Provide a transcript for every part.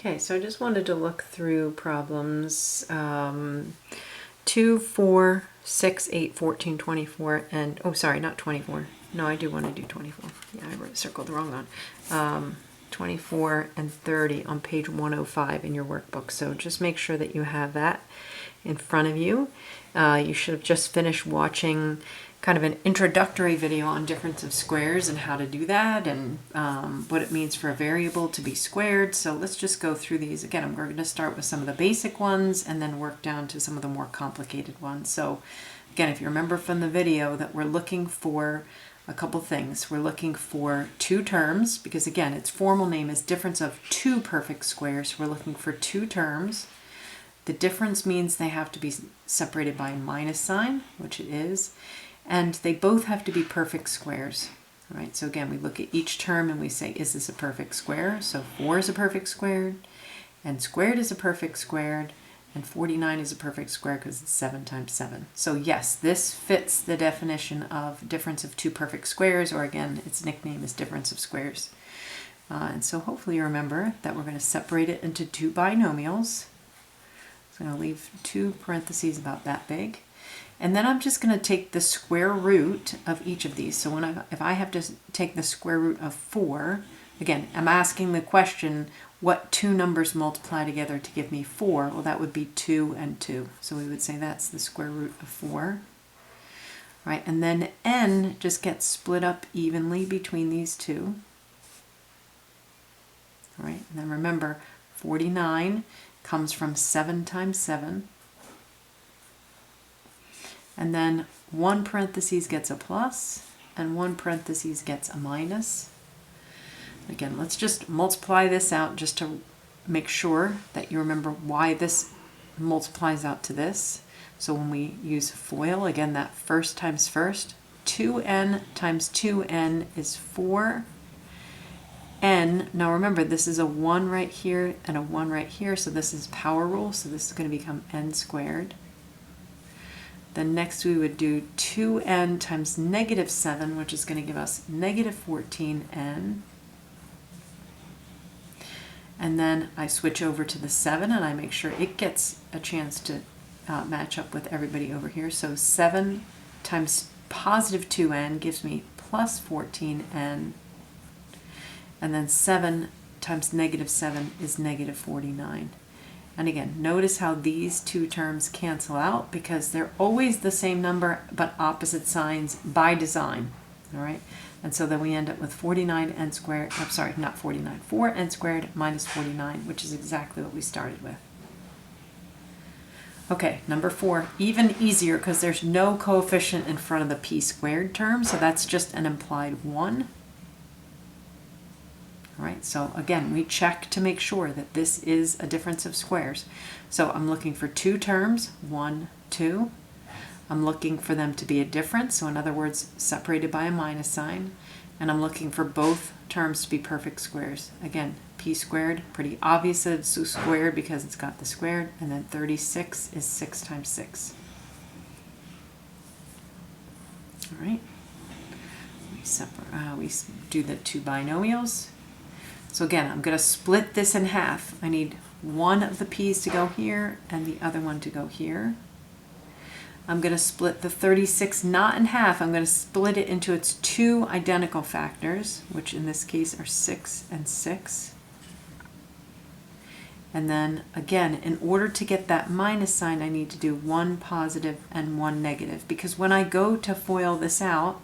Okay, so I just wanted to look through problems 2, 4, 6, 8, 14, 24, and, oh, sorry, not 24. No, I do want to do 24. Yeah, I circled the wrong one. 24 and 30 on page 105 in your workbook. So just make sure that you have that in front of you. You should have just finished watching kind of an introductory video on difference of squares and how to do that, and what it means for a variable to be squared. So let's just go through these. Again, we're going to start with some of the basic ones and then work down to some of the more complicated ones. So again, if you remember from the video that we're looking for a couple things. We're looking for two terms, because again, its formal name is difference of two perfect squares. We're looking for two terms. The difference means they have to be separated by a minus sign, which it is, and they both have to be perfect squares. All right, so again, we look at each term and we say, is this a perfect square? So 4 is a perfect squared, and squared is a perfect squared, and 49 is a perfect square because it's 7 times 7. So yes, this fits the definition of difference of two perfect squares, or again, its nickname is difference of squares. And so hopefully you remember that we're going to separate it into two binomials. So I'm going to leave two parentheses about that big. And then I'm just going to take the square root of each of these. So if I have to take the square root of 4, again, I'm asking the question, what two numbers multiply together to give me 4? Well, that would be 2 and 2. So we would say that's the square root of 4. Right, and then n just gets split up evenly between these two. All right, and then remember, 49 comes from 7 times 7. And then one parentheses gets a plus, and one parentheses gets a minus. Again, let's just multiply this out just to make sure that you remember why this multiplies out to this. So when we use FOIL, again, that first times first, 2n times 2n is 4n. Now remember, this is a 1 right here and a 1 right here, so this is power rule, so this is going to become n squared. Then next we would do 2n times negative 7, which is going to give us negative 14n. And then I switch over to the 7 and I make sure it gets a chance to match up with everybody over here. So 7 times positive 2n gives me plus 14n. And then 7 times negative 7 is negative 49. And again, notice how these two terms cancel out because they're always the same number but opposite signs by design. All right, and so then we end up with 49n squared, I'm sorry, not 49, 4n squared minus 49, which is exactly what we started with. Okay, number 4, even easier because there's no coefficient in front of the p squared term, so that's just an implied 1. All right, so again, we check to make sure that this is a difference of squares. So I'm looking for two terms, 1, 2. I'm looking for them to be a difference, so in other words, separated by a minus sign. And I'm looking for both terms to be perfect squares. Again, p squared, pretty obvious that it's squared because it's got the squared, and then 36 is 6 times 6. All right, we do the two binomials. So again, I'm going to split this in half. I need one of the p's to go here and the other one to go here. I'm going to split the 36 not in half. I'm going to split it into its two identical factors, which in this case are 6 and 6. And then again, in order to get that minus sign, I need to do one positive and one negative, because when I go to FOIL this out,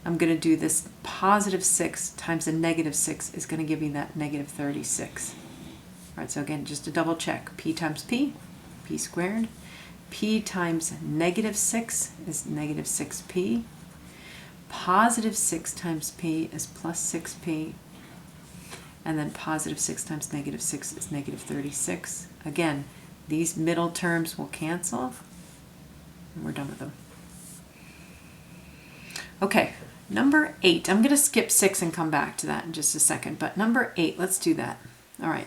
I'm going to do this positive 6 times a negative 6 is going to give me that negative 36. All right, so again, just to double check, p times p squared. P times negative 6 is negative 6p. Positive 6 times p is plus 6p. And then positive 6 times negative 6 is negative 36. Again, these middle terms will cancel, and we're done with them. Okay, number 8. I'm going to skip 6 and come back to that in just a second, but number 8, let's do that. All right.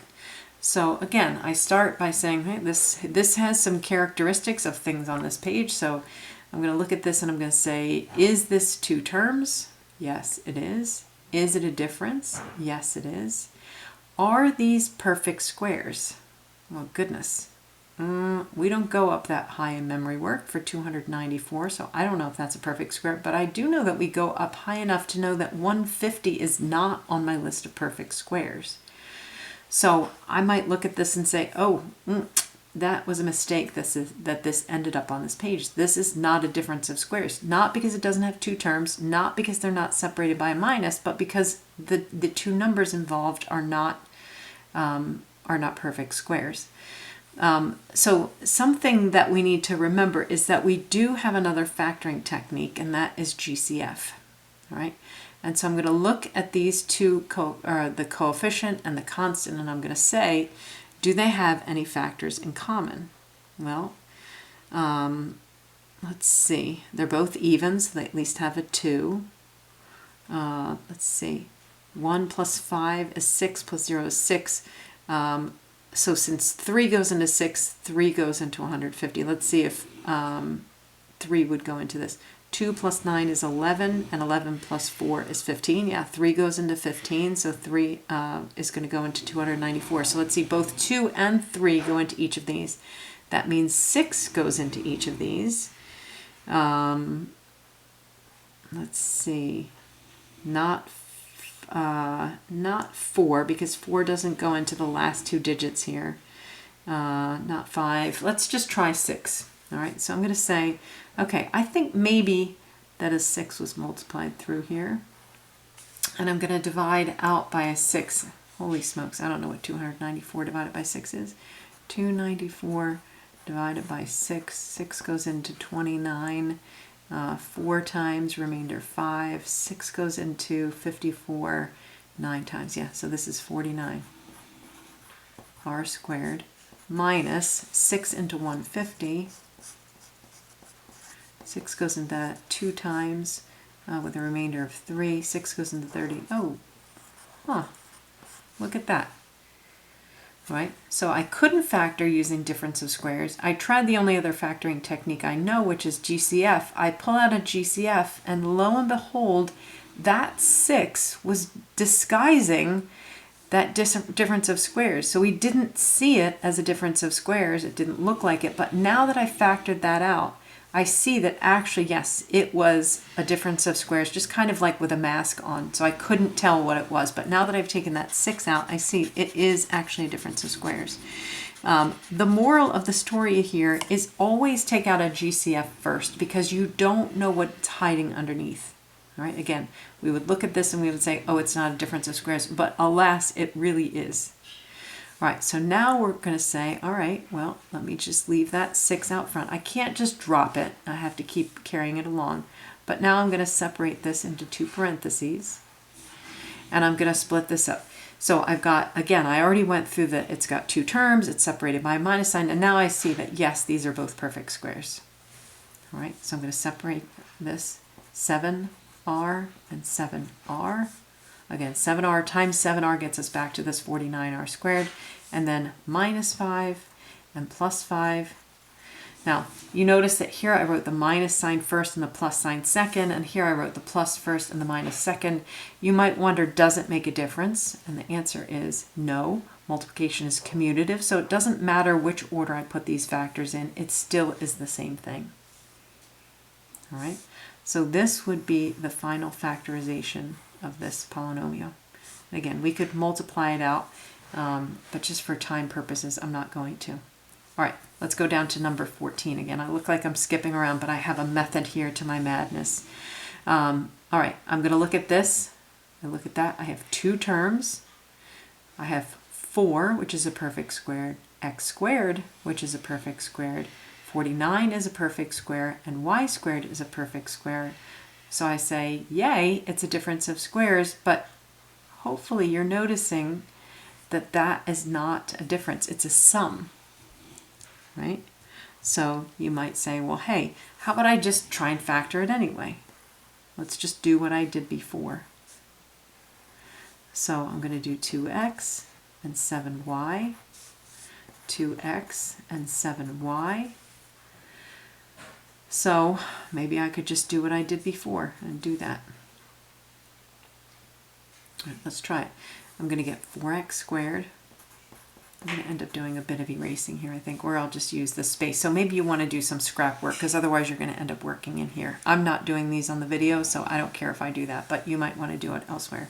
So again, I start by saying, hey, this has some characteristics of things on this page. So I'm going to look at this and I'm going to say, is this two terms? Yes, it is. Is it a difference? Yes, it is. Are these perfect squares? Well, goodness. We don't go up that high in memory work for 294, so I don't know if that's a perfect square, but I do know that we go up high enough to know that 150 is not on my list of perfect squares. So I might look at this and say, oh, that was a mistake that this ended up on this page. This is not a difference of squares, not because it doesn't have two terms, not because they're not separated by a minus, but because the two numbers involved are not perfect squares. So something that we need to remember is that we do have another factoring technique, and that is GCF. All right. And so I'm going to look at these two, the coefficient and the constant, and I'm going to say, do they have any factors in common? Well, let's see. They're both even, so they at least have a 2. Let's see. 1 plus 5 is 6 plus 0 is 6. So since 3 goes into 6, 3 goes into 150. Let's see if 3 would go into this. 2 plus 9 is 11, and 11 plus 4 is 15. Yeah, 3 goes into 15, so 3 is going to go into 294. So let's see, both 2 and 3 go into each of these. That means 6 goes into each of these. Let's see, not 4, because 4 doesn't go into the last two digits here. Not 5. Let's just try 6. All right, so I'm going to say, okay, I think maybe that a 6 was multiplied through here. And I'm going to divide out by a 6. Holy smokes, I don't know what 294 divided by 6 is. 294 divided by 6. 6 goes into 29. 4 times, remainder 5. 6 goes into 54. 9 times, yeah, so this is 49. R squared minus 6 into 150. 6 goes into that 2 times with a remainder of 3. 6 goes into 30. Oh, look at that. Right? So I couldn't factor using difference of squares. I tried the only other factoring technique I know, which is GCF. I pull out a GCF, and lo and behold, that 6 was disguising that difference of squares. So we didn't see it as a difference of squares. It didn't look like it. But now that I factored that out, I see that actually, yes, it was a difference of squares, just kind of like with a mask on. So I couldn't tell what it was. But now that I've taken that 6 out, I see it is actually a difference of squares. The moral of the story here is always take out a GCF first, because you don't know what's hiding underneath. All right, again, we would look at this and we would say, oh, it's not a difference of squares, but alas, it really is. All right, so now we're going to say, all right, well, let me just leave that 6 out front. I can't just drop it. I have to keep carrying it along. But now I'm going to separate this into 2 parentheses, and I'm going to split this up. So I've got, again, I already went through that. It's got 2 terms. It's separated by a minus sign, and now I see that, yes, these are both perfect squares. All right, so I'm going to separate this 7R and 7R. Again, 7R times 7R gets us back to this 49R squared, and then minus 5 and plus 5. Now, you notice that here I wrote the minus sign first and the plus sign second, and here I wrote the plus first and the minus second. You might wonder, does it make a difference? And the answer is no. Multiplication is commutative, so it doesn't matter which order I put these factors in, it still is the same thing. All right, so this would be the final factorization of this polynomial. Again, we could multiply it out, but just for time purposes, I'm not going to. All right, let's go down to number 14 again. I look like I'm skipping around, but I have a method here to my madness. All right, I'm going to look at this. I look at that. I have 2 terms. I have 4, which is a perfect squared, x squared, which is a perfect squared, 49 is a perfect square, and y squared is a perfect square. So I say, yay, it's a difference of squares, but hopefully you're noticing that that is not a difference, it's a sum, right? So you might say, well, hey, how about I just try and factor it anyway? Let's just do what I did before. So I'm going to do 2x and 7y, 2x and 7y. So maybe I could just do what I did before and do that. All right, let's try it. I'm going to get 4x squared. I'm going to end up doing a bit of erasing here, I think, or I'll just use this space. So maybe you want to do some scrap work, because otherwise you're going to end up working in here. I'm not doing these on the video, so I don't care if I do that, but you might want to do it elsewhere.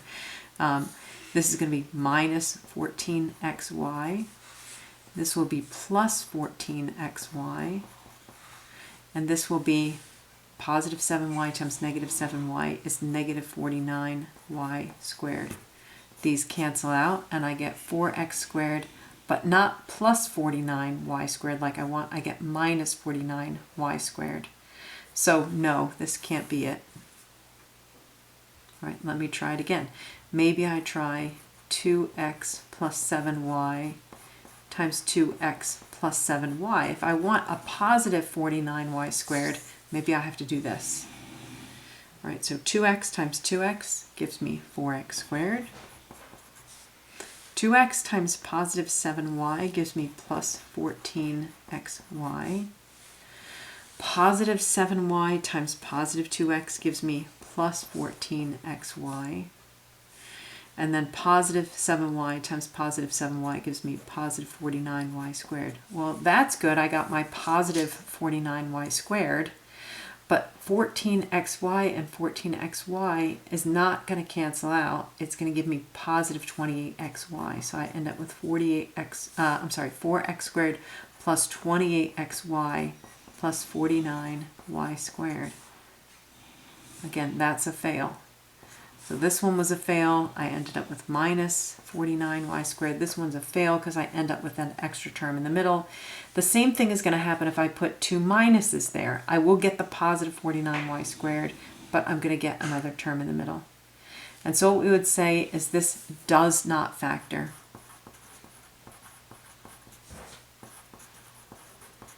This is going to be minus 14xy. This will be plus 14xy. And this will be positive 7y times negative 7y is negative 49y squared. These cancel out, and I get 4x squared, but not plus 49y squared like I want. I get minus 49y squared. So no, this can't be it. All right, let me try it again. Maybe I try 2x plus 7y times 2x plus 7y. If I want a positive 49y squared, maybe I have to do this. All right, so 2x times 2x gives me 4x squared. 2x times positive 7y gives me plus 14xy. Positive 7y times positive 2x gives me plus 14xy. And then positive 7y times positive 7y gives me positive 49y squared. Well, that's good. I got my positive 49y squared. But 14xy and 14xy is not going to cancel out. It's going to give me positive 28xy. So I end up with 4x squared plus 28xy plus 49y squared. Again, that's a fail. So this one was a fail. I ended up with minus 49y squared. This one's a fail because I end up with an extra term in the middle. The same thing is going to happen if I put two minuses there. I will get the positive 49y squared, but I'm going to get another term in the middle. And so what we would say is this does not factor.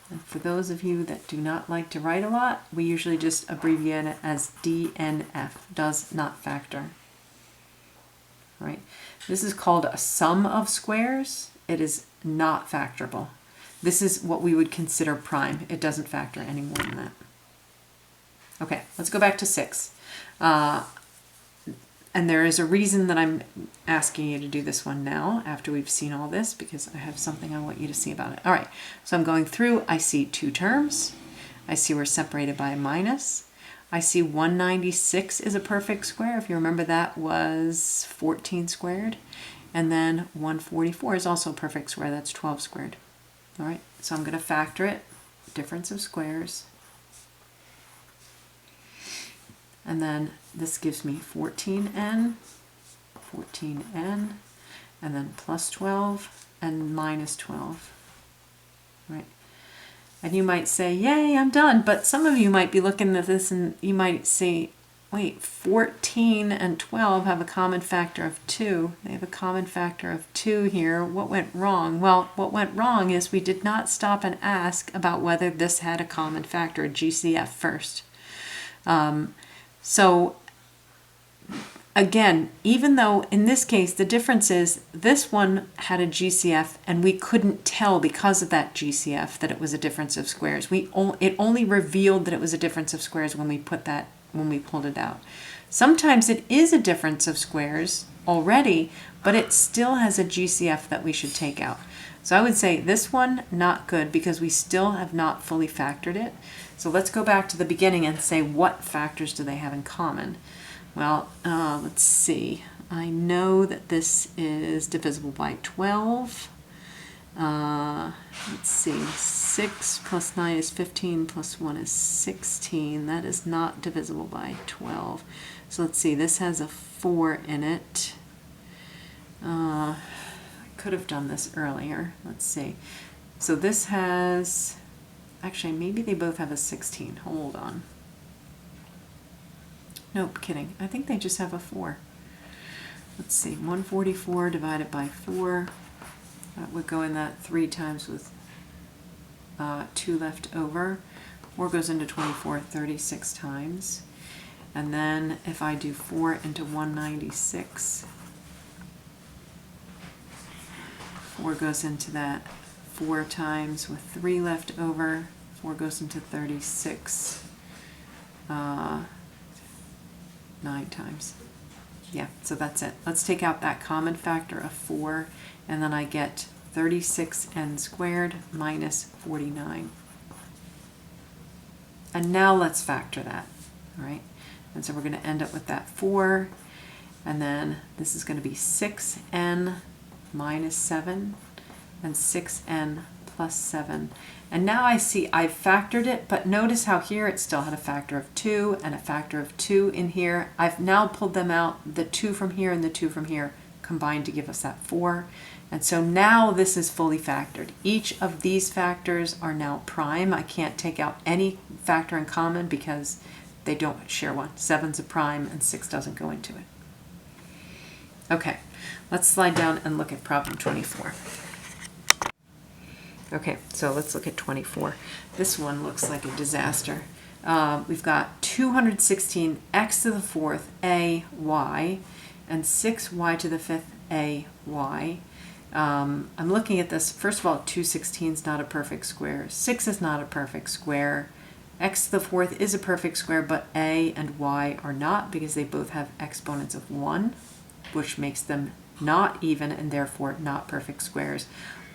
And for those of you that do not like to write a lot, we usually just abbreviate it as DNF, does not factor. Right? This is called a sum of squares. It is not factorable. This is what we would consider prime. It doesn't factor any more than that. Okay, let's go back to 6. And there is a reason that I'm asking you to do this one now after we've seen all this, because I have something I want you to see about it. All right, so I'm going through. I see two terms. I see we're separated by a minus. I see 196 is a perfect square. If you remember, that was 14 squared. And then 144 is also a perfect square. That's 12 squared. All right, so I'm going to factor it. Difference of squares. And then this gives me 14n, and then plus 12 and minus 12, right? And you might say, yay, I'm done. But some of you might be looking at this and you might say, wait, 14 and 12 have a common factor of 2. They have a common factor of 2 here. What went wrong? Well, what went wrong is we did not stop and ask about whether this had a common factor, a GCF, first. So again, even though in this case the difference is this one had a GCF and we couldn't tell because of that GCF that it was a difference of squares. It only revealed that it was a difference of squares when we pulled it out. Sometimes it is a difference of squares already, but it still has a GCF that we should take out. So I would say this one, not good, because we still have not fully factored it. So let's go back to the beginning and say, what factors do they have in common? Well, let's see. I know that this is divisible by 12. Let's see. 6 plus 9 is 15 plus 1 is 16. That is not divisible by 12. So let's see. This has a 4 in it. I could have done this earlier. Let's see. So this has... Actually, maybe they both have a 16. Hold on. Nope, kidding. I think they just have a 4. Let's see. 144 divided by 4. That would go in that 3 times with 2 left over. 4 goes into 24 36 times. And then if I do 4 into 196, 4 goes into that 4 times with 3 left over. 4 goes into 36 9 times. Yeah, so that's it. Let's take out that common factor of 4, and then I get 36n squared minus 49. And now let's factor that, all right? And so we're going to end up with that 4, and then this is going to be 6n minus 7 and 6n plus 7. And now I see I've factored it, but notice how here it still had a factor of 2 and a factor of 2 in here. I've now pulled them out, the 2 from here and the 2 from here combined to give us that 4. And so now this is fully factored. Each of these factors are now prime. I can't take out any factor in common because they don't share one. 7's a prime and 6 doesn't go into it. Okay, let's slide down and look at problem 24. Okay, so let's look at 24. This one looks like a disaster. We've got 216 x to the 4th a y and 6y to the 5th a y. I'm looking at this. First of all, 216 is not a perfect square. 6 is not a perfect square. X to the 4th is a perfect square, but a and y are not because they both have exponents of 1, which makes them not even and therefore not perfect squares.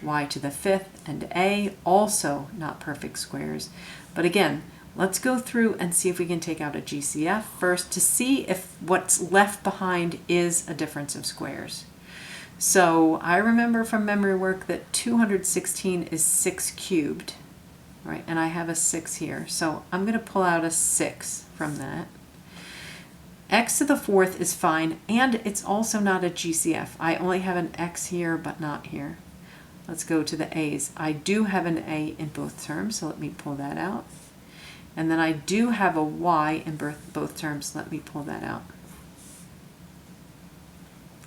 Y to the 5th and a also not perfect squares. But again, let's go through and see if we can take out a GCF first to see if what's left behind is a difference of squares. So I remember from memory work that 216 is 6 cubed, right? And I have a 6 here. So I'm going to pull out a 6 from that. X to the 4th is fine, and it's also not a GCF. I only have an X here, but not here. Let's go to the A's. I do have an A in both terms, so let me pull that out. And then I do have a Y in both terms. Let me pull that out.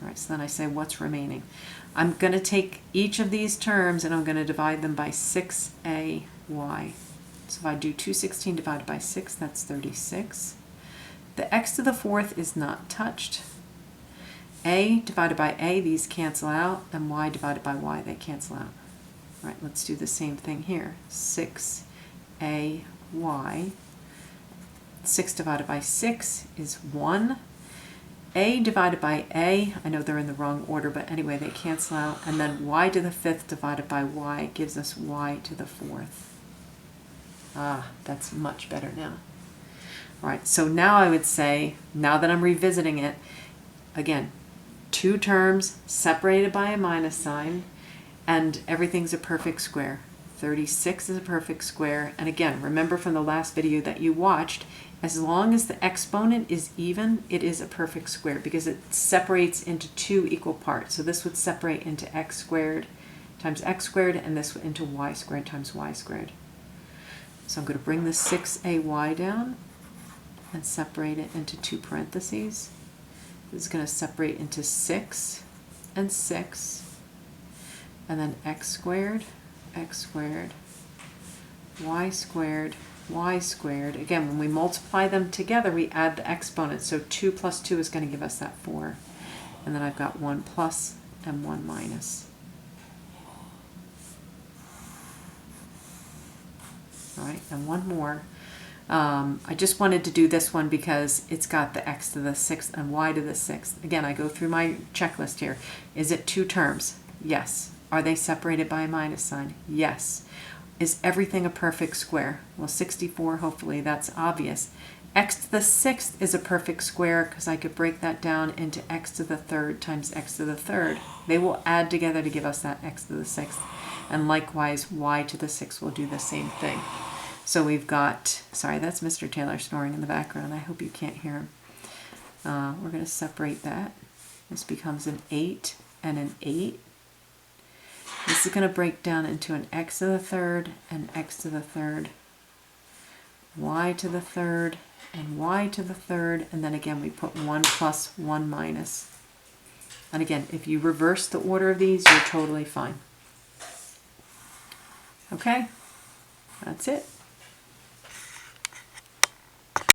All right, so then I say what's remaining. I'm going to take each of these terms and I'm going to divide them by 6ay. So if I do 216 divided by 6, that's 36. The x to the 4th is not touched. A divided by a, these cancel out, and y divided by y, they cancel out. All right, let's do the same thing here. 6ay. 6 divided by 6 is 1. A divided by a, I know they're in the wrong order, but anyway, they cancel out. And then y to the 5th divided by y gives us y to the 4th. Ah, that's much better now. All right, so now I would say, now that I'm revisiting it, again, 2 terms separated by a minus sign, and everything's a perfect square. 36 is a perfect square, and again, remember from the last video that you watched, as long as the exponent is even, it is a perfect square because it separates into 2 equal parts. So this would separate into x squared times x squared, and this into y squared times y squared. So I'm going to bring the 6ay down and separate it into 2 parentheses. This is going to separate into 6 and 6, and then x squared, y squared, y squared. Again, when we multiply them together, we add the exponents. So 2 plus 2 is going to give us that 4. And then I've got 1 plus and 1 minus. All right, and one more. I just wanted to do this one because it's got the x to the 6th and y to the 6th. Again, I go through my checklist here. Is it 2 terms? Yes. Are they separated by a minus sign? Yes. Is everything a perfect square? Well, 64, hopefully that's obvious. X to the 6th is a perfect square because I could break that down into x to the 3rd times x to the 3rd. They will add together to give us that x to the 6th. And likewise, y to the 6th will do the same thing. So we've got, sorry, that's Mr. Taylor snoring in the background. I hope you can't hear him. We're going to separate that. This becomes an 8 and an 8. This is going to break down into an x to the 3rd and x to the 3rd, y to the 3rd and y to the 3rd, and then again we put 1 plus 1 minus. And again, if you reverse the order of these, you're totally fine. Okay, that's it.